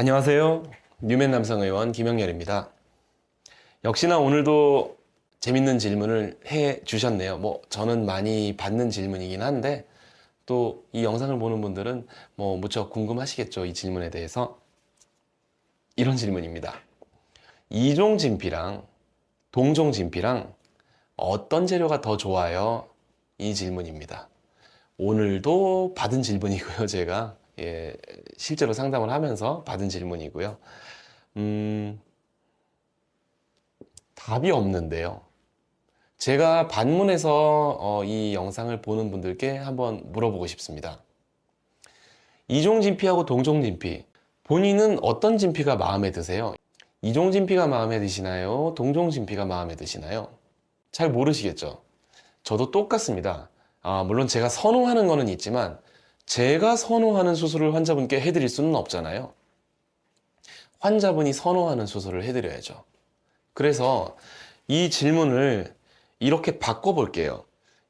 안녕하세요. 뉴맨 남성의원 김영렬입니다. 역시나 오늘도 재밌는 질문을 해 주셨네요. 저는 많이 받는 질문이긴 한데 또 이 영상을 보는 분들은 무척 궁금하시겠죠. 이 질문에 대해서. 이런 질문입니다. 이종 진피랑 동종 진피랑 어떤 재료가 더 좋아요? 이 질문입니다. 오늘도 받은 질문이고요. 제가 실제로 상담을 하면서 받은 질문이고요. 답이 없는데요. 제가 반문해서 이 영상을 보는 분들께 한번 물어보고 싶습니다. 이종 진피하고 동종 진피, 본인은 어떤 진피가 마음에 드세요? 이종 진피가 마음에 드시나요? 동종 진피가 마음에 드시나요? 잘 모르시겠죠? 저도 똑같습니다. 물론 제가 선호하는 거는 있지만 제가 선호하는 수술을 환자분께 해드릴 수는 없잖아요. 환자분이 선호하는 수술을 해드려야죠. 그래서 이 질문을 이렇게 바꿔볼게요.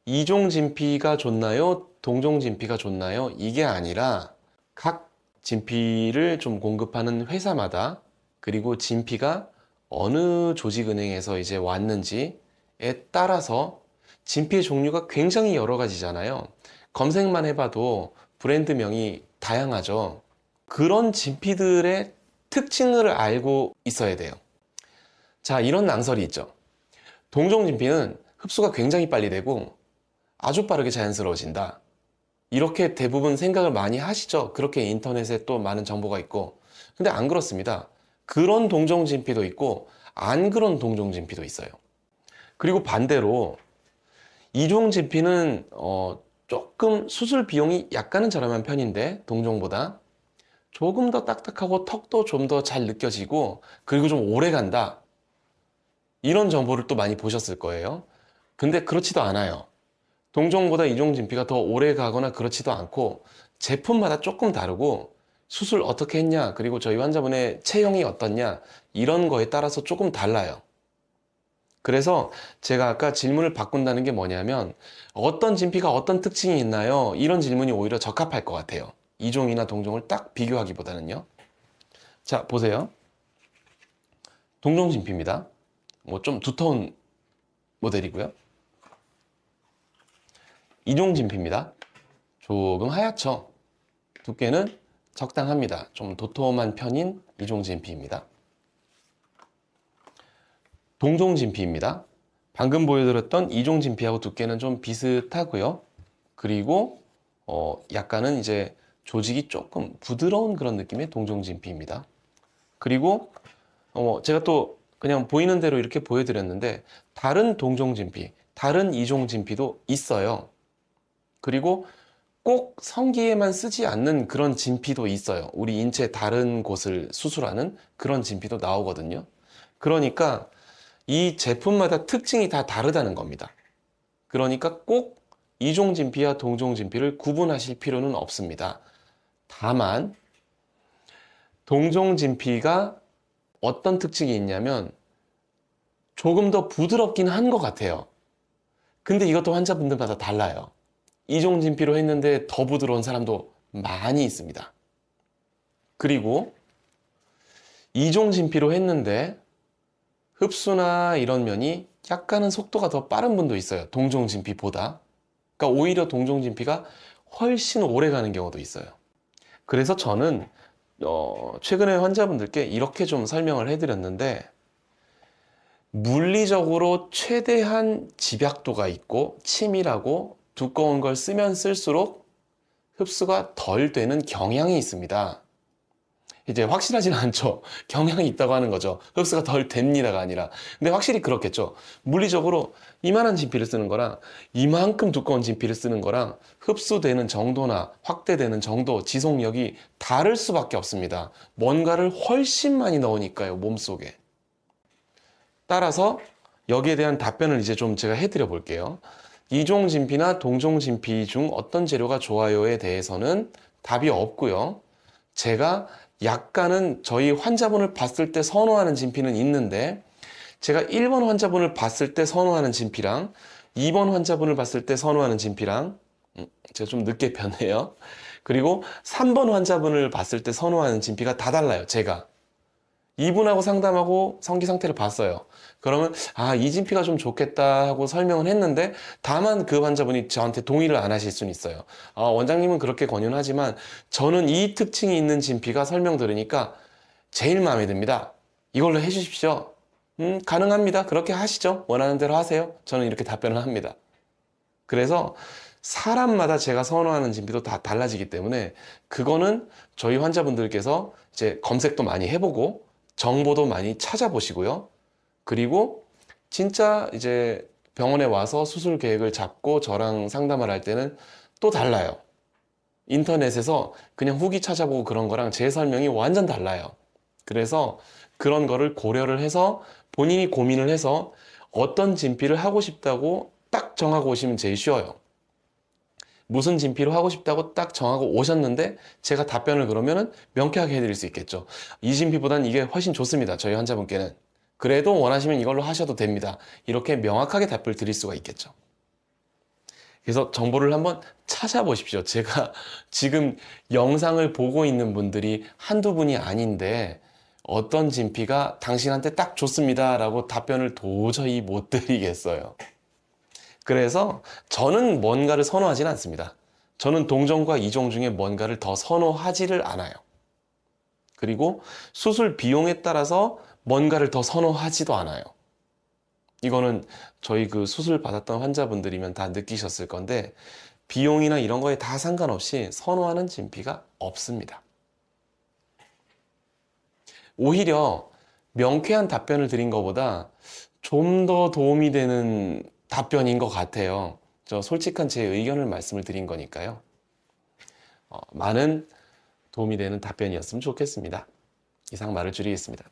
이종 진피가 좋나요? 동종 진피가 좋나요? 이게 아니라 각 진피를 좀 공급하는 회사마다 그리고 진피가 어느 조직은행에서 이제 왔는지에 따라서 진피의 종류가 굉장히 여러 가지잖아요. 검색만 해봐도 브랜드명이 다양하죠. 그런 진피들의 특징을 알고 있어야 돼요. 자, 이런 낭설이 있죠. 동종 진피는 흡수가 굉장히 빨리 되고 아주 빠르게 자연스러워진다. 이렇게 대부분 생각을 많이 하시죠. 그렇게 인터넷에 또 많은 정보가 있고. 근데 안 그렇습니다. 그런 동종 진피도 있고 안 그런 동종 진피도 있어요. 그리고 반대로 이종 진피는 조금 수술 비용이 약간은 저렴한 편인데 동종보다 조금 더 딱딱하고 턱도 좀 더 잘 느껴지고 그리고 좀 오래 간다. 이런 정보를 또 많이 보셨을 거예요. 근데 그렇지도 않아요. 동종보다 이종 진피가 더 오래 가거나 그렇지도 않고 제품마다 조금 다르고 수술 어떻게 했냐 그리고 저희 환자분의 체형이 어떻냐 이런 거에 따라서 조금 달라요. 그래서 제가 아까 질문을 바꾼다는 게 뭐냐면 어떤 진피가 어떤 특징이 있나요? 이런 질문이 오히려 적합할 것 같아요. 이종이나 동종을 딱 비교하기보다는요. 자, 보세요. 동종 진피입니다. 좀 두터운 모델이고요. 이종 진피입니다. 조금 하얗죠. 두께는 적당합니다. 좀 도톰한 편인 이종 진피입니다. 동종 진피입니다. 방금 보여드렸던 이종 진피하고 두께는 좀 비슷하고요. 그리고 약간은 이제 조직이 조금 부드러운 그런 느낌의 동종 진피입니다. 그리고 제가 또 그냥 보이는 대로 이렇게 보여드렸는데 다른 동종 진피, 다른 이종 진피도 있어요. 그리고 꼭 성기에만 쓰지 않는 그런 진피도 있어요. 우리 인체 다른 곳을 수술하는 그런 진피도 나오거든요. 그러니까 이 제품마다 특징이 다 다르다는 겁니다. 그러니까 꼭 이종 진피와 동종 진피를 구분하실 필요는 없습니다. 다만 동종 진피가 어떤 특징이 있냐면 조금 더 부드럽긴 한 것 같아요. 근데 이것도 환자분들마다 달라요. 이종 진피로 했는데 더 부드러운 사람도 많이 있습니다. 그리고 이종 진피로 했는데 흡수나 이런 면이 약간은 속도가 더 빠른 분도 있어요. 동종 진피보다. 그러니까 오히려 동종 진피가 훨씬 오래 가는 경우도 있어요. 그래서 저는 최근에 환자분들께 이렇게 좀 설명을 해드렸는데 물리적으로 최대한 집약도가 있고 치밀하고 두꺼운 걸 쓰면 쓸수록 흡수가 덜 되는 경향이 있습니다. 이제 확실하진 않죠. 경향이 있다고 하는 거죠. 흡수가 덜 됩니다가 아니라. 근데 확실히 그렇겠죠. 물리적으로 이만한 진피를 쓰는 거랑 이만큼 두꺼운 진피를 쓰는 거랑 흡수되는 정도나 확대되는 정도, 지속력이 다를 수밖에 없습니다. 뭔가를 훨씬 많이 넣으니까요, 몸속에. 따라서 여기에 대한 답변을 이제 좀 제가 해드려 볼게요. 이종 진피나 동종 진피 중 어떤 재료가 좋아요에 대해서는 답이 없고요. 제가 약간은 저희 환자분을 봤을 때 선호하는 진피는 있는데 제가 1번 환자분을 봤을 때 선호하는 진피랑 2번 환자분을 봤을 때 선호하는 진피랑 제가 좀 늦게 변해요. 그리고 3번 환자분을 봤을 때 선호하는 진피가 다 달라요, 제가. 이분하고 상담하고 성기 상태를 봤어요. 그러면 이 진피가 좀 좋겠다 하고 설명을 했는데 다만 그 환자분이 저한테 동의를 안 하실 수는 있어요. 원장님은 그렇게 권유는 하지만 저는 이 특징이 있는 진피가 설명 들으니까 제일 마음에 듭니다. 이걸로 해주십시오. 가능합니다. 그렇게 하시죠. 원하는 대로 하세요. 저는 이렇게 답변을 합니다. 그래서 사람마다 제가 선호하는 진피도 다 달라지기 때문에 그거는 저희 환자분들께서 이제 검색도 많이 해보고 정보도 많이 찾아보시고요. 그리고 진짜 이제 병원에 와서 수술 계획을 잡고 저랑 상담을 할 때는 또 달라요. 인터넷에서 그냥 후기 찾아보고 그런 거랑 제 설명이 완전 달라요. 그래서 그런 거를 고려를 해서 본인이 고민을 해서 어떤 진피를 하고 싶다고 딱 정하고 오시면 제일 쉬워요. 무슨 진피로 하고 싶다고 딱 정하고 오셨는데 제가 답변을 그러면은 명쾌하게 해드릴 수 있겠죠. 이 진피보다는 이게 훨씬 좋습니다. 저희 환자분께는. 그래도 원하시면 이걸로 하셔도 됩니다. 이렇게 명확하게 답을 드릴 수가 있겠죠. 그래서 정보를 한번 찾아보십시오. 제가 지금 영상을 보고 있는 분들이 한두 분이 아닌데 어떤 진피가 당신한테 딱 좋습니다 라고 답변을 도저히 못 드리겠어요. 그래서 저는 뭔가를 선호하진 않습니다. 저는 동종과 이종 중에 뭔가를 더 선호하지를 않아요. 그리고 수술 비용에 따라서 뭔가를 더 선호하지도 않아요. 이거는 저희 그 수술 받았던 환자분들이면 다 느끼셨을 건데 비용이나 이런 거에 다 상관없이 선호하는 진피가 없습니다. 오히려 명쾌한 답변을 드린 것보다 좀 더 도움이 되는 답변인 것 같아요. 저 솔직한 제 의견을 말씀을 드린 거니까요. 많은 도움이 되는 답변이었으면 좋겠습니다. 이상 말을 줄이겠습니다.